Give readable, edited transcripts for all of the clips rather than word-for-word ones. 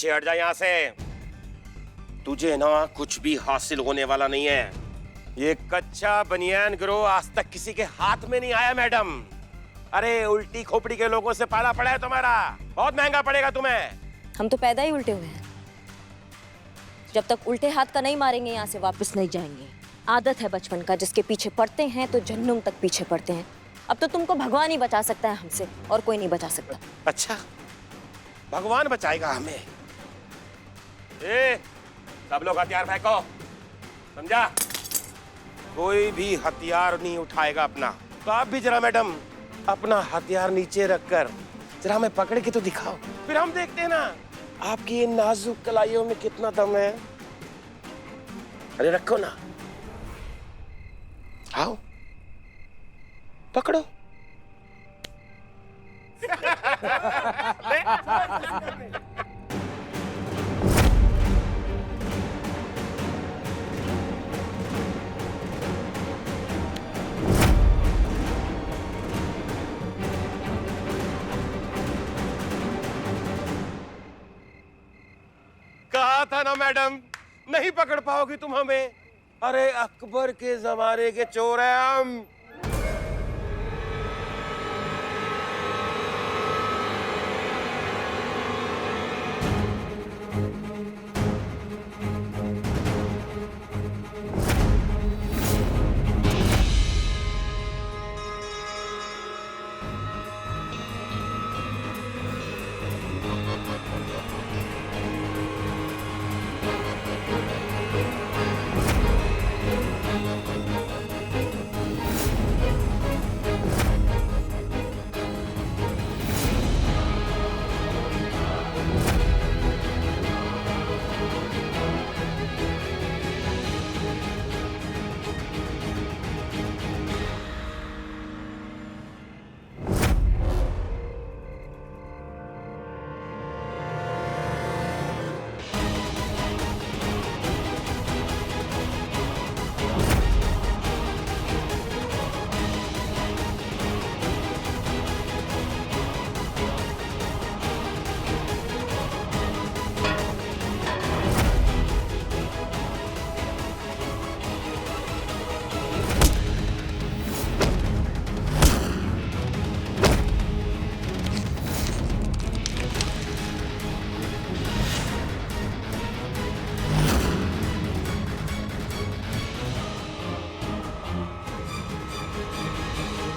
पीछे हट जा यहाँ से। तुझे ना कुछ भी हासिल होने वाला नहीं है। ये कच्चा बनियान गिरोह आज तक किसी के हाथ में नहीं आया मैडम। अरे उल्टी खोपड़ी के लोगों से पाला पड़ा है तुम्हारा, बहुत महंगा पड़ेगा तुम्हें। हम तो पैदा ही उल्टे हुए हैं। जब तक उल्टे हाथ का नहीं मारेंगे यहाँ से वापस नहीं जाएंगे। आदत है बचपन का, जिसके पीछे पड़ते हैं तो जन्नम तक पीछे पड़ते हैं। अब तो तुमको भगवान ही बचा सकता है हमसे, और कोई नहीं बचा सकता। अच्छा, भगवान बचाएगा हमें? सब लोग हथियार फेंको, समझा? कोई भी हथियार नहीं उठाएगा अपना। तो आप भी जरा मैडम अपना हथियार नीचे रखकर जरा हमें पकड़ के तो दिखाओ, फिर हम देखते हैं ना आपकी इन नाजुक कलाइयों में कितना दम है। अरे रखो ना, आओ पकड़ो। कहा था ना मैडम, नहीं पकड़ पाओगी तुम हमें। अरे अकबर के जमाने के चोर हैं हम।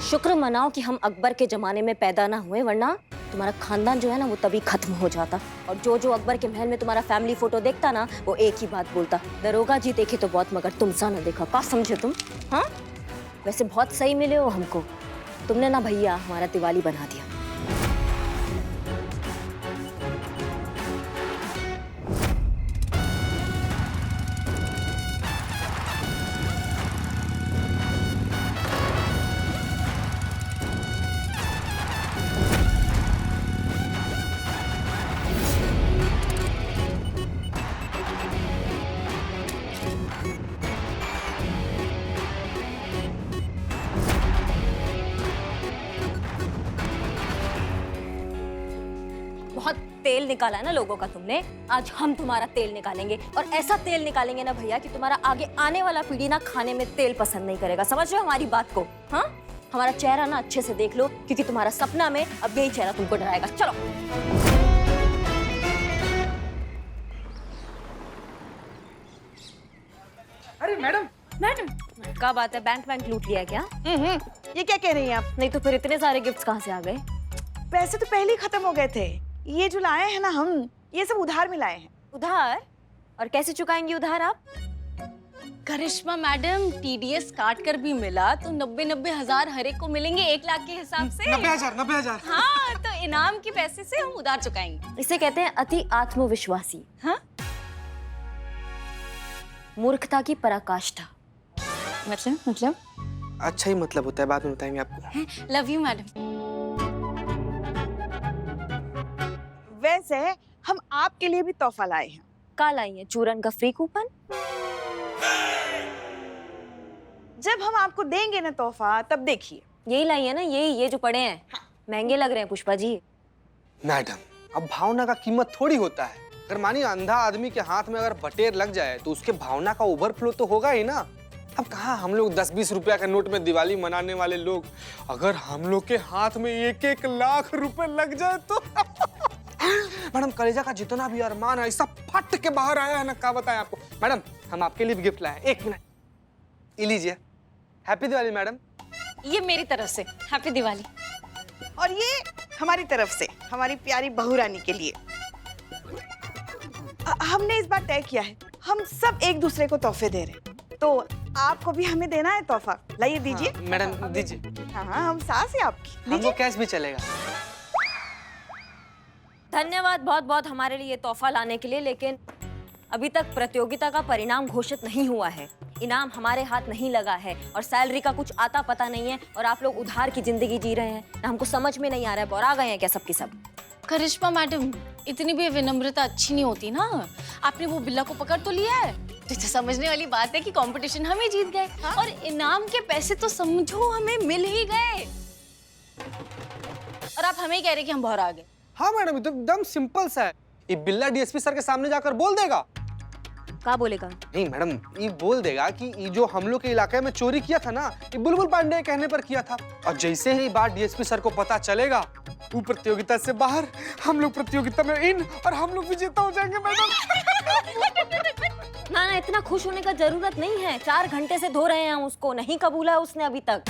शुक्र मनाओ कि हम अकबर के जमाने में पैदा ना हुए, वरना तुम्हारा खानदान जो है ना वो तभी खत्म हो जाता। और जो अकबर के महल में तुम्हारा फैमिली फोटो देखता ना, वो एक ही बात बोलता, दरोगा जी देखे तो बहुत मगर तुम सा ना देखा। क्या समझे तुम? हाँ, वैसे बहुत सही मिले हो हमको। तुमने ना भैया हमारा दिवाली बना दिया। बहुत तेल निकाला है ना लोगों का तुमने, आज हम तुम्हारा तेल निकालेंगे। और ऐसा तेल निकालेंगे ना भैया कि तुम्हारा आगे आने वाला पीढ़ी ना खाने में तेल पसंद नहीं करेगा। समझ रहे हो हमारी बात को? हाँ, हमारा चेहरा ना अच्छे से देख लो, क्योंकि तुम्हारा सपना में अब यही चेहरा तुमको डराएगा। चलो। अरे मैडम, क्या बात है, बैंक लूट लिया क्या? ये क्या कह रही हैं आप? नहीं तो फिर इतने सारे गिफ्ट्स कहाँ से आ गए? पैसे तो पहले ही खत्म हो गए थे। ये जो लाए हैं ना हम, ये सब उधार में लाए हैं। उधार? और कैसे चुकाएंगी उधार आप? करिश्मा मैडम, टीडीएस काट कर भी मिला तो 90 हजार हर एक को मिलेंगे 1 लाख के हिसाब से। 90,000। हाँ, तो इनाम के पैसे से हम उधार चुकाएंगे। इसे कहते हैं अति आत्मविश्वासी। हाँ? मूर्खता की पराकाष्ठा। मतलब अच्छा ही मतलब होता है, बाद में बताएंगे आपको। Love you madam. वैसे हम आपके लिए भी तोहफा लाए हैं। का लाई है? चूरन का फ्री कूपन? जब हम आपको देंगे ना तोहफा, तब देखिए। यही लाई है ना, ये जो पड़े हैं। महंगे लग रहे हैं पुष्पा जी। मैडम, अब भावना का कीमत थोड़ी होता है। अगर मानिए अंधा आदमी के हाथ में अगर बटेर लग जाए तो उसके भावना का ओवरफ्लो तो होगा ही ना। अब कहाँ हम लोग 10-20 रुपया के नोट में दिवाली मनाने वाले लोग, अगर हम लोग के हाथ में 1-1 लाख रुपए लग जाए तो मैडम कलेजा का जितना भी अरमान है सब फट के बाहर आया है ना, क्या बताएं आपको। मैडम हम आपके लिए भी गिफ्ट लाए, 1 मिनट ये लीजिए। Happy Diwali madam. ये मेरी तरफ से हैप्पी दिवाली। और ये हमारी तरफ से हमारी प्यारी बहू रानी के लिए। हमने इस बार तय किया है, हम सब एक दूसरे को तोहफे दे रहे हैं, तो आपको भी हमें देना है तोहफा। लाइए दीजिए। हाँ, मैडम दीजिए। हाँ हम सास है आपकी। हमको कैश भी चलेगा। धन्यवाद बहुत बहुत हमारे लिए तोहफा लाने के लिए, लेकिन अभी तक प्रतियोगिता का परिणाम घोषित नहीं हुआ है, इनाम हमारे हाथ नहीं लगा है और सैलरी का कुछ आता पता नहीं है और आप लोग उधार की जिंदगी जी रहे हैं ना। हमको समझ में नहीं आ रहा है, बौरा गए हैं क्या सबके सब। करिश्मा मैडम, इतनी भी विनम्रता अच्छी नहीं होती ना। आपने वो बिल्ला को पकड़ तो लिया है, तो समझने वाली बात है कि कंपटीशन हम ही जीत गए। हाँ? और इनाम के पैसे तो समझो हमें मिल ही गए, और आप हमें ही कह रहे कि हम बाहर आ गए। हाँ मैडम, ये तो एकदम सिंपल सा है। ये बिल्ला डीएसपी सर के सामने जाकर बोल देगा। क्या बोलेगा? नहीं मैडम, ये बोल देगा कि ये जो हम लोग के इलाके में चोरी किया था ना, ये बुलबुल पांडे के कहने पर किया था। और जैसे ही बात डीएसपी सर को पता चलेगा, वो प्रतियोगिता से बाहर, हम लोग प्रतियोगिता में इन, और हम लोग विजेता हो जाएंगे मैडम। ना ना, इतना खुश होने का जरूरत नहीं है। 4 घंटे से धो रहे हैं उसको, नहीं कबूला है उसने अभी तक।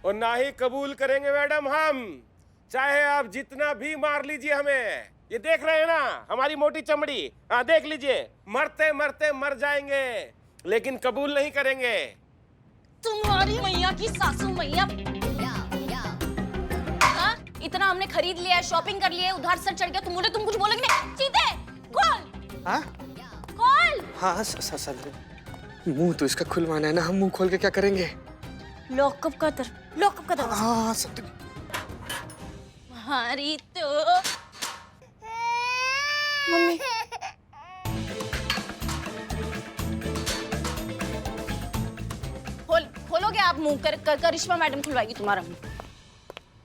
और ना ही कबूल करेंगे मैडम हम, चाहे आप जितना भी मार लीजिए हमें। ये देख रहे हैं ना हमारी मोटी चमड़ी, हाँ देख लीजिए, मरते मरते मर जाएंगे लेकिन कबूल नहीं करेंगे। तुम्हारी मैया की सासू मैया। हाँ? इतना हमने खरीद लिया है, शॉपिंग कर लिया है, उधार सर चढ़ गया, तुम कुछ बोलोगे नहीं? सीधे खोल। हाँ खोल। हाँ सर, मुंह तो इसका खुलवाना है ना, हम मुंह खोल के क्या करेंगे? लॉकअप का दरवाजा। हाँ सब। हमारी तो मम्मी। खोलोगे आप मुंह? करिश्मा मैडम खुलवाएगी तुम्हारा मुंह।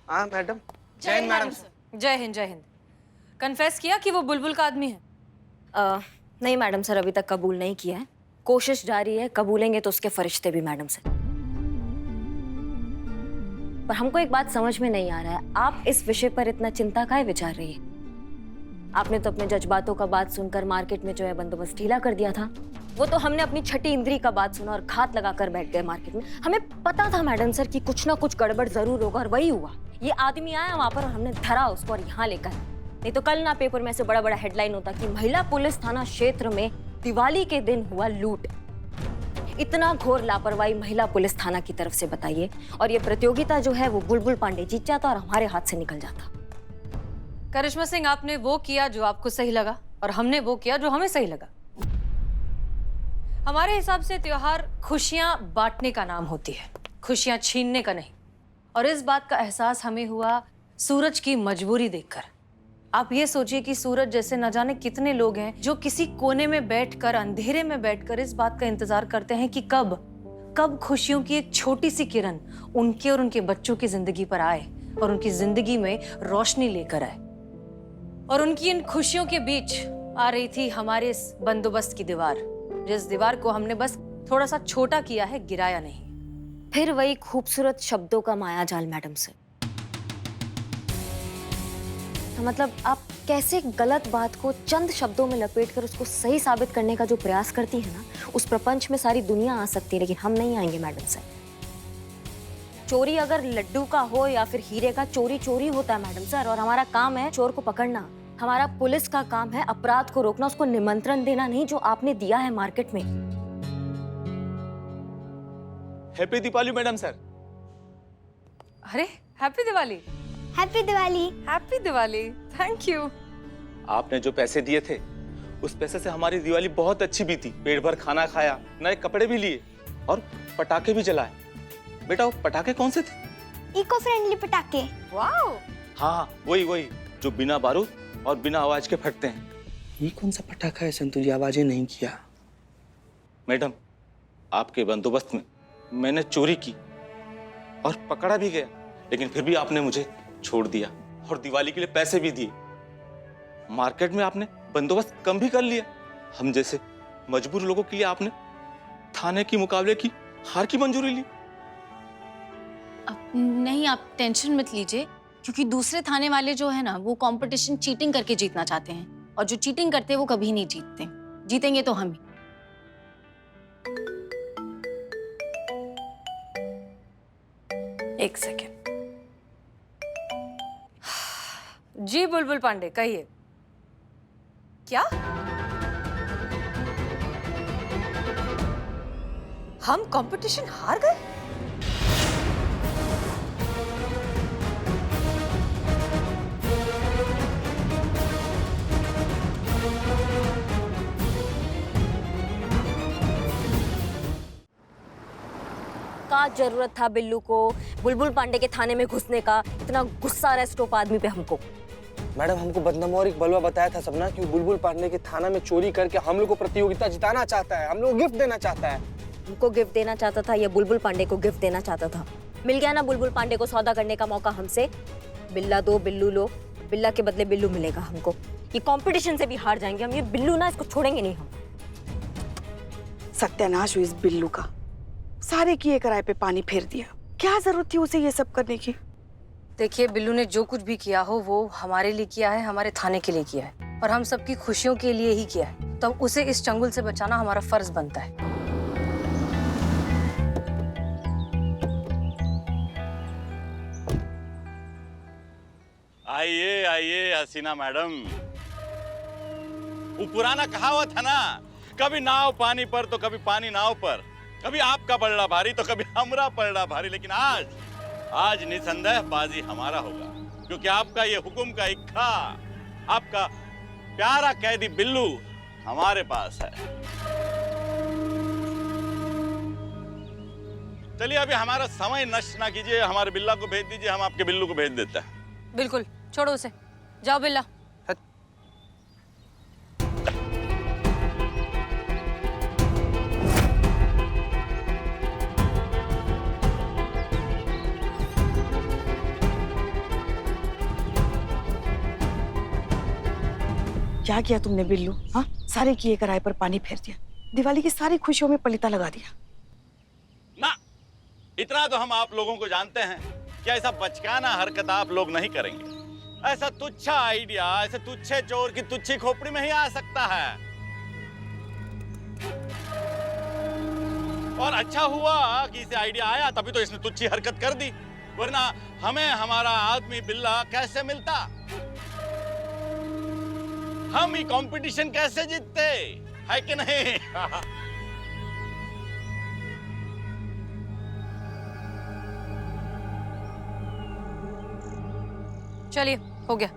हाँ मैडम। जय हिंद मैडम। जय हिंद जय हिंद। कन्फेस किया कि वो बुलबुल का आदमी है? नहीं मैडम सर, अभी तक कबूल नहीं किया है, कोशिश जारी है। कबूलेंगे तो उसके फरिश्ते भी मैडम से। पर हमको एक बात समझ में नहीं आ रहा है, आप इस विषय पर इतना चिंता काहे विचार रही है? आपने तो अपने जज्बातों का बात सुनकर मार्केट में जो है बंदोबस्त ढीला कर दिया था। वो तो हमने अपनी छठी इंद्री का बात सुना और घात लगाकर बैठ गए मार्केट में। हमें पता था मैडम सर कि कुछ ना कुछ गड़बड़ जरूर होगा, और वही हुआ। ये आदमी आया वहां पर और हमने धरा उसको और यहाँ लेकर। नहीं तो कल ना पेपर में ऐसे बड़ा बड़ा हेडलाइन होता कि महिला पुलिस थाना क्षेत्र में दिवाली के दिन हुआ लूट। इतना घोर लापरवाही महिला पुलिस थाना की तरफ से, बताइए। और ये प्रतियोगिता जो है वो बुलबुल पांडे जीत जाता और हमारे हाथ से निकल जाता। करिश्मा सिंह, आपने वो किया जो आपको सही लगा और हमने वो किया जो हमें सही लगा। हमारे हिसाब से त्योहार खुशियां बांटने का नाम होती है, खुशियां छीनने का नहीं। और इस बात का एहसास हमें हुआ सूरज की मजबूरी देखकर। आप ये सोचिए कि सूरज जैसे न जाने कितने लोग हैं जो किसी कोने में बैठकर, अंधेरे में बैठकर इस बात का इंतजार करते हैं कि कब खुशियों की एक छोटी सी किरण उनके और उनके बच्चों की जिंदगी पर आए और उनकी जिंदगी में रोशनी लेकर आए। और उनकी इन खुशियों के बीच आ रही थी हमारे इस बंदोबस्त की दीवार, जिस दीवार को हमने बस थोड़ा सा छोटा किया है, गिराया नहीं। फिर वही खूबसूरत शब्दों का मायाजाल मैडम से। तो मतलब आप कैसे गलत बात को चंद शब्दों में लपेटकर उसको सही साबित करने का जो प्रयास करती है ना, उस प्रपंच में सारी दुनिया आ सकती है, लेकिन हम नहीं आएंगे मैडम सर। चोरी अगर लड्डू का हो या फिर हीरे का, चोरी चोरी होता है मैडम सर। और हमारा काम है चोर को पकड़ना, हमारा पुलिस का काम है अपराध को रोकना, उसको निमंत्रण देना नहीं जो आपने दिया है मार्केट में। Happy Deepavali madam sir. अरे happy Diwali. Happy Diwali. Happy Diwali. Thank you. आपने जो पैसे दिए थे उस पैसे से हमारी दिवाली बहुत अच्छी बीती। पेट भर खाना खाया, नए कपड़े भी लिए और पटाखे भी जलाए। बेटा वो पटाखे कौन से थे? इको फ्रेंडली पटाखे। वाओ। हाँ वही जो बिना बारूद और बिना आवाज के फटते हैं। ये कौन सा पटाखा है संतु, आवाजें नहीं किया? मैडम आपके बंदोबस्त में मैंने चोरी की और पकड़ा भी गया, लेकिन फिर भी आपने मुझे छोड़ दिया और दिवाली के लिए पैसे भी दिए। मार्केट में आपने बंदोबस्त कम भी कर लिया। हम जैसे मजबूर लोगों के लिए आपने थाने की मुकाबले की हार की मंजूरी ली। अब नहीं, आप टेंशन मत लीजिए, क्योंकि दूसरे थाने वाले जो है ना, वो कंपटीशन चीटिंग करके जीतना चाहते हैं, और जो चीटिंग करते हैं वो कभी नहीं जीतते। जीतेंगे तो हम ही। एक सेकेंड। जी बुलबुल पांडे, कहिए। क्या हम कंपटीशन हार गए? का जरूरत था बिल्लू को बुलबुल पांडे के थाने में घुसने का? इतना गुस्सा आ रहा है स्टोप आदमी पे हमको। मैडम, हमको बदनाम और एक बलवा बताया था सपना कि बुलबुल पांडे के थाना में चोरी करके हम लोग को प्रतियोगिता जिताना चाहता है, हम लोग को गिफ्ट देना चाहता है। हमको गिफ्ट देना चाहता था या बुलबुल पांडे को गिफ्ट देना चाहता था? मिल गया ना बुलबुल पांडे को सौदा करने का मौका हमसे। बिल्ला दो बिल्लू लो, बिल्ला के बदले बिल्लू मिलेगा हमको। ये कंपटीशन से भी हार जाएंगे हम, ये बिल्लू ना, इसको छोड़ेंगे नहीं हम। सत्यानाश हुई इस बिल्लू का, सारे किए कराए पे पानी फेर दिया। क्या जरूरत थी उसे ये सब करने की? देखिए, बिल्लू ने जो कुछ भी किया हो वो हमारे लिए किया है, हमारे थाने के लिए किया है, और हम सबकी खुशियों के लिए ही किया है। तो उसे इस चंगुल से बचाना हमारा फर्ज बनता है। आइए आइए हसीना मैडम। वो पुराना कहावत है ना, कभी नाव पानी पर तो कभी पानी नाव पर, कभी आपका पलड़ा भारी तो कभी हमरा पलड़ा भारी। लेकिन आज निसंदेह बाजी हमारा होगा, क्योंकि आपका ये हुक्म का इक्खा, आपका प्यारा कैदी बिल्लू हमारे पास है। चलिए अभी हमारा समय नष्ट ना कीजिए, हमारे बिल्ला को भेज दीजिए, हम आपके बिल्लू को भेज देते हैं। बिल्कुल, छोड़ो उसे। जाओ बिल्ला। क्या किया तुमने बिल्लू? हाँ, सारे किए कराए पर पानी फेर दिया, दिवाली की सारी खुशियों में पलीता लगा दिया। ना, इतना तो हम आप लोगों को जानते हैं कि ऐसा बचकाना हरकत आप लोग नहीं करेंगे। ऐसा तुच्छा आइडिया ऐसे तुच्छे चोर की तुच्छी खोपड़ी में ही आ सकता है। और अच्छा हुआ कि इसे आइडिया आया, तभी तो इसने तुच्छी हरकत कर दी, वरना हमें हमारा आदमी बिल्ला कैसे मिलता, हम ये कंपटीशन कैसे जीतते, है कि नहीं? चलिए, हो गया।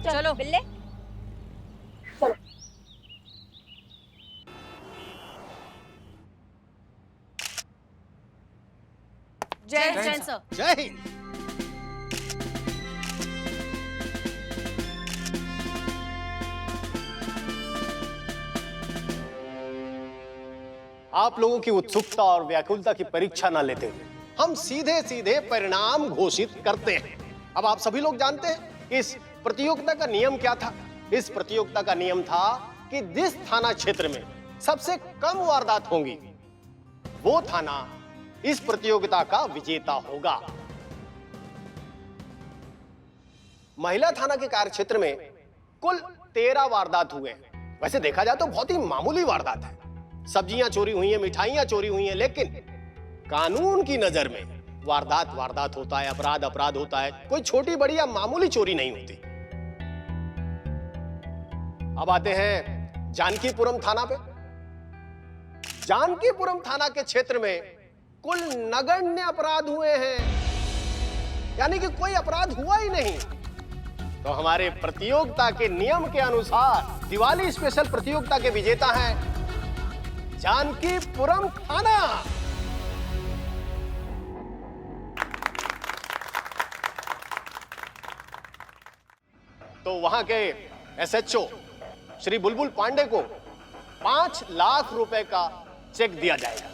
चलो बिल्ले। जय जय सर। जय हिंद। आप लोगों की उत्सुकता और व्याकुलता की परीक्षा ना लेते हुए हम सीधे सीधे परिणाम घोषित करते हैं। अब आप सभी लोग जानते हैं इस प्रतियोगिता का नियम क्या था। इस प्रतियोगिता का नियम था कि जिस थाना क्षेत्र में सबसे कम वारदात होंगी वो थाना इस प्रतियोगिता का विजेता होगा। महिला थाना के कार्यक्षेत्र में कुल 13 वारदात हुए हैं। वैसे देखा जाए तो बहुत ही मामूली वारदात है, सब्जियां चोरी हुई हैं, मिठाइयां चोरी हुई हैं, लेकिन कानून की नजर में वारदात वारदात होता है, अपराध अपराध होता है, कोई छोटी बड़ी या मामूली चोरी नहीं होती। अब आते हैं जानकीपुरम थाना पे। जानकीपुरम थाना के क्षेत्र में कुल नगण्य अपराध हुए हैं, यानी कि कोई अपराध हुआ ही नहीं। तो हमारे प्रतियोगिता के नियम के अनुसार दिवाली स्पेशल प्रतियोगिता के विजेता हैं जानकीपुरम थाना। तो वहां के एसएचओ श्री बुलबुल पांडे को 5 लाख रुपए का चेक दिया जाएगा।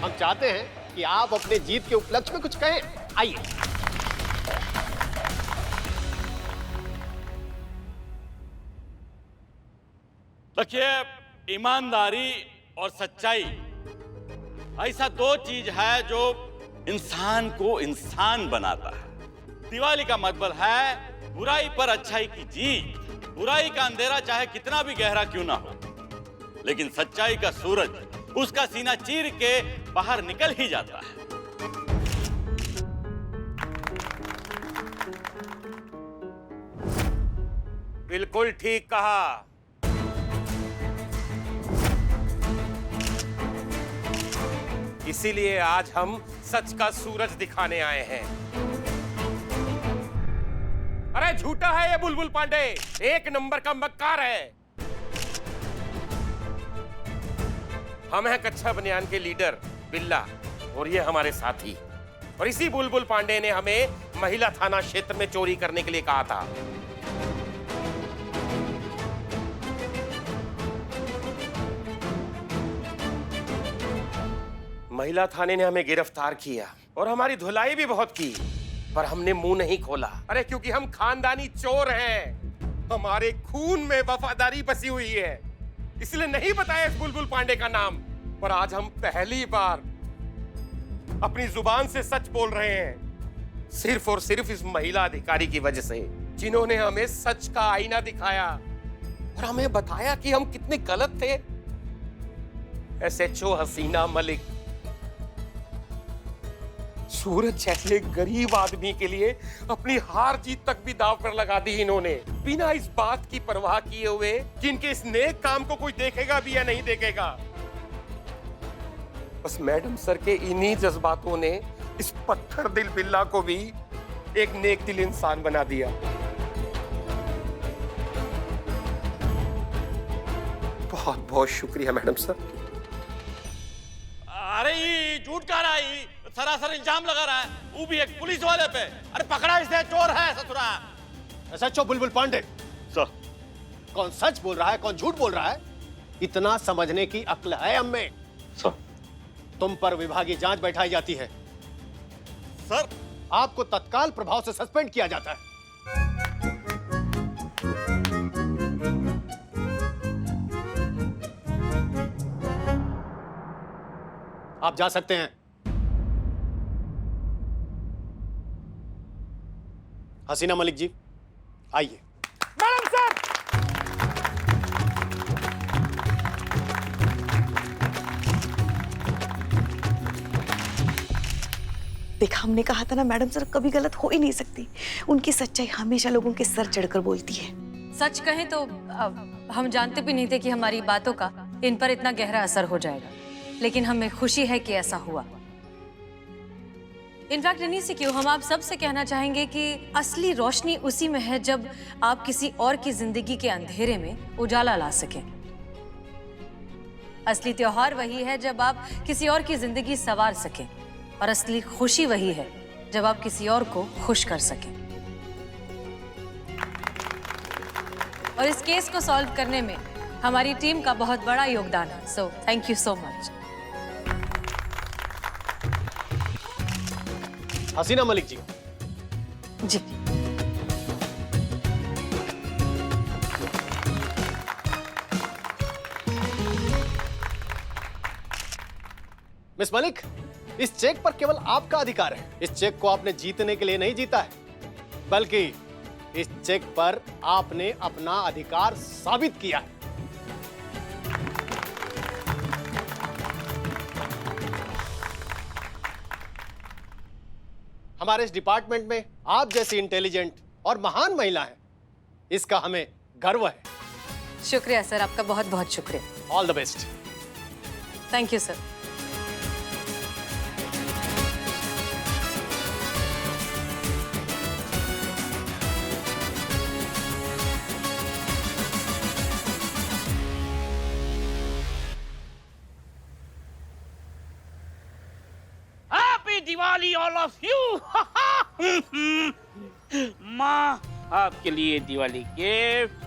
हम चाहते हैं कि आप अपने जीत के उपलक्ष्य में कुछ कहें। आइए। देखिए, ईमानदारी और सच्चाई ऐसा दो चीज है जो इंसान को इंसान बनाता है। दिवाली का मतलब है बुराई पर अच्छाई की जीत। बुराई का अंधेरा चाहे कितना भी गहरा क्यों ना हो, लेकिन सच्चाई का सूरज उसका सीना चीर के बाहर निकल ही जाता है। बिल्कुल ठीक कहा। इसीलिए आज हम सच का सूरज दिखाने आए हैं। अरे झूठा है ये बुलबुल पांडे, एक नंबर का मक्कार है। हम हैं कच्चा बनियान के लीडर बिल्ला और ये हमारे साथी। और इसी बुलबुल पांडे ने हमें महिला थाना क्षेत्र में चोरी करने के लिए कहा था। महिला थाने ने हमें गिरफ्तार किया और हमारी धुलाई भी बहुत की, पर हमने मुंह नहीं खोला। अरे क्योंकि हम खानदानी चोर हैं, हमारे खून में वफादारी बसी हुई है, इसलिए नहीं बताया इस बुलबुल पांडे का नाम। पर आज हम पहली बार अपनी जुबान से सच बोल रहे हैं, सिर्फ और सिर्फ इस महिला अधिकारी की वजह से, जिन्होंने हमें सच का आईना दिखाया और हमें बताया कि हम कितने गलत थे। SHO हसीना मलिक, सूरज जैसे गरीब आदमी के लिए अपनी हार जीत तक भी दांव पर लगा दी इन्होंने, बिना इस बात की परवाह किए हुए कि इनके इस नेक काम को कोई देखेगा भी या नहीं देखेगा। बस मैडम सर के इन्हीं जज्बातों ने इस पत्थर दिल बिल्ला को भी एक नेक दिल इंसान बना दिया। बहुत बहुत शुक्रिया मैडम सर। अरे ये झूठ कह रहा है, सरासर इल्जाम लगा रहा है, वो भी एक पुलिस वाले पे। अरे पकड़ा इसे, चोर है ससुरा। SHO बुलबुल पांडे, सर कौन सच बोल रहा है कौन झूठ बोल रहा है, इतना समझने की अक्ल है हमें। सर तुम पर विभागीय जांच बैठाई जाती है सर, आपको तत्काल प्रभाव से सस्पेंड किया जाता है। आप जा सकते हैं। हसीना मलिक जी आइए। मैडम सर, देखा, हमने कहा था ना मैडम सर कभी गलत हो ही नहीं सकती। उनकी सच्चाई हमेशा लोगों के सर चढ़कर बोलती है। सच कहें तो हम जानते भी नहीं थे कि हमारी बातों का इन पर इतना गहरा असर हो जाएगा, लेकिन हमें खुशी है कि ऐसा हुआ। इनफैक्ट इन्हीं से क्यों हम आप सब से कहना चाहेंगे कि असली रोशनी उसी में है जब आप किसी और की जिंदगी के अंधेरे में उजाला ला सकें। असली त्योहार वही है जब आप किसी और की जिंदगी संवार सकें, और असली खुशी वही है जब आप किसी और को खुश कर सकें। और इस केस को सॉल्व करने में हमारी टीम का बहुत बड़ा योगदान है, so thank you so much. Hasina Malik ji ji miss Malik, इस चेक पर केवल आपका अधिकार है। इस चेक को आपने जीतने के लिए नहीं जीता है, बल्कि इस चेक पर आपने अपना अधिकार साबित किया है। हमारे इस डिपार्टमेंट में आप जैसी इंटेलिजेंट और महान महिला है, इसका हमें गर्व है। शुक्रिया सर, आपका बहुत बहुत शुक्रिया। All the best. Thank you sir. Diwali all of you. माँ आपके लिए दिवाली गिफ्ट।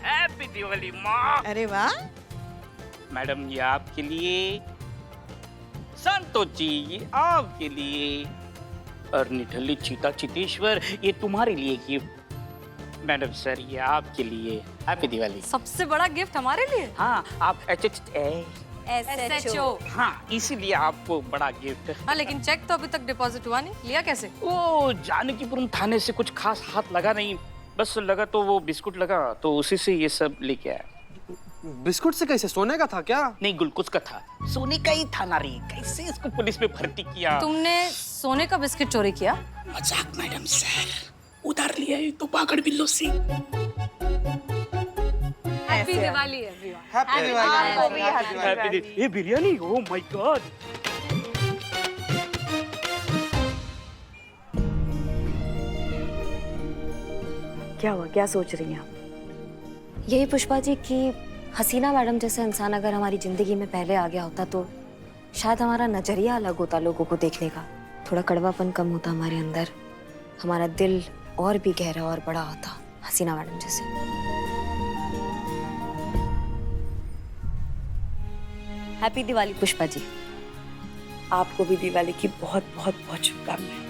हैप्पी दिवाली माँ। अरे वाह। मैडम ये आपके लिए संतोष जी ये आपके लिए। और निठल्ली चीता चितेश्वर ये तुम्हारे लिए गिफ्ट। मैडम सर ये आपके लिए। हैप्पी दिवाली। सबसे बड़ा गिफ्ट हमारे लिए। हाँ आप SHO। हाँ इसीलिए आपको बड़ा गिफ्ट। हाँ लेकिन चेक तो अभी तक डिपॉजिट हुआ नहीं, लिया कैसे? वो जानकीपुरम थाने से कुछ खास हाथ लगा नहीं, बस लगा तो वो बिस्कुट लगा तो उसी से ये सब लेके आया। बिस्कुट से कैसे? सोने का था क्या? नहीं गुलकुस का था। सोने का ही था ना रे, कैसे इसको पुलिस में भर्ती किया? तुमने सोने का बिस्किट चोरी किया? मजाक मैडम सर, उधार लिया है तो पागड़ बिल्लो से। Happy Diwali everyone. Happy Diwali. ये बिरयानी, ओह माय गॉड। क्या हुआ, क्या सोच रही हैं आप? यही पुष्पा जी कि हसीना मैडम जैसा इंसान अगर हमारी जिंदगी में पहले आ गया होता तो शायद हमारा नजरिया अलग होता लोगों को देखने का, थोड़ा कड़वापन कम होता हमारे अंदर, हमारा दिल और भी गहरा और बड़ा होता हसीना मैडम जैसे। हैप्पी दिवाली पुष्पा जी। आपको भी दिवाली की बहुत बहुत बहुत शुभकामनाएं।